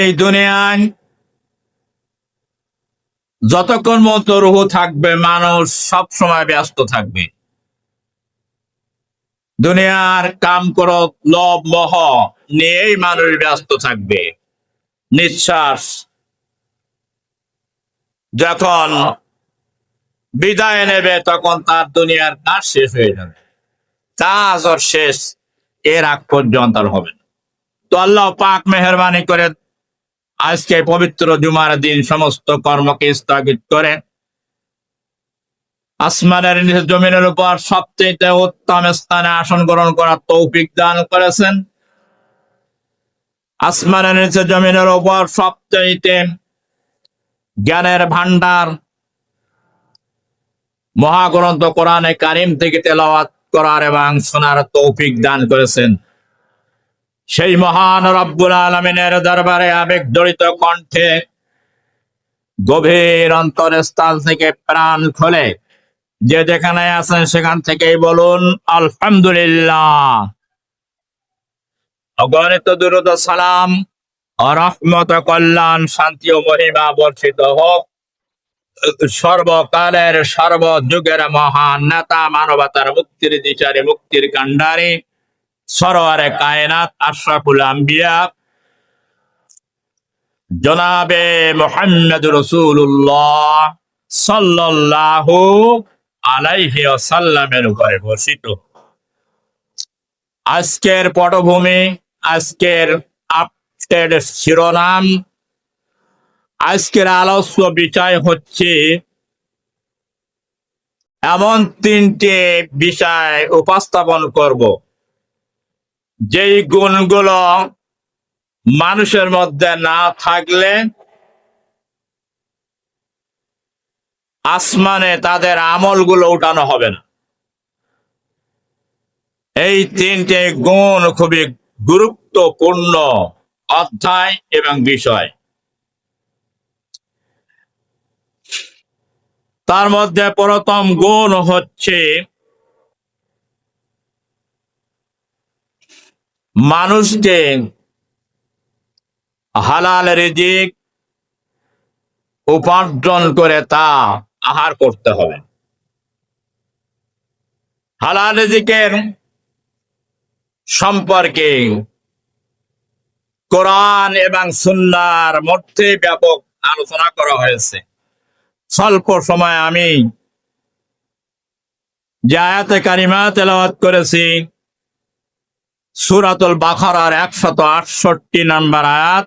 এই দুনিয়ায় যতক্ষণ মতো রুহ থাকবে মানুষ সব সময় ব্যস্ত থাকবে। দুনিয়ার কাম ক্রোধ লোভ মোহ নিয়েই মানুষ ব্যস্ত থাকবে। নিঃশ্বাস যখন বিদায় নেবে তখন তার দুনিয়ার কাজ শেষ হয়ে যাবে, কাজ ওর শেষ, এর আগ পর্যন্ত আর হবে না। তো আল্লাহ পাক মেহেরবানি করে আজকে পবিত্র জুমার দিন সমস্ত কর্মকে স্থগিত করে আসমানের নিচে জমিনের উপর সবচেয়ে উত্তম স্থানে আসন গ্রহণ করার তৌফিক দান করেছেন। আসমানের নিচে জমিনের উপর সবচেয়ে জ্ঞানের ভান্ডার মহাগ্রন্থ কোরআনে কারিম থেকে তেলাওয়াত করার এবং শোনার তৌফিক দান করেছেন। সেই মহান রব্বুল আলামিনের দরবারে আবেগ জড়িত কণ্ঠে গভীর অন্তরস্থল থেকে প্রাণ খোলে যে যেখানে আছেন সেখান থেকেই বলুন আলহামদুলিল্লাহ। অগণিত দুরূদ ও সালাম ও রহমত কল্যাণ শান্তি ও মহিমা বর্ষিত হোক সর্বকালের সর্বযুগের মহান নেতা, মানবতার মুক্তির দিশারি, মুক্তির কান্ডারি, সরওয়ারে কায়নাত আশরাফুল আম্বিয়া জনাবে মুহাম্মদ রাসূলুল্লাহ সাল্লাল্লাহু আলাইহি ওয়াসাল্লামের উপরে বর্ষিত। আজকের পটভূমি, আজকের আপডেট শিরোনাম, আজকের আলোচ্য বিষয় হচ্ছে এমন তিনটি বিষয় উপস্থাপন করব যেই গুণগুলো মানুষের মধ্যে না থাকলে আসমানে তাদের আমলগুলো উঠানো হবে না। এই তিনটে গুণ খুবই গুরুত্বপূর্ণ অধ্যায় এবং বিষয়। তার মধ্যে প্রথম গুণ হচ্ছে মানুষকে হালাল রিজিক উপার্জন করে তা আহার করতে হবে। হালাল রিজিকের সম্পর্কে কোরআন এবং সুন্নাহর মধ্যে ব্যাপক আলোচনা করা হয়েছে। স্বল্প সময় আমি যে আয়াতে কারিমা তেলাওয়াত করেছি সূরাতুল বাকারার 168 নম্বর আয়াত,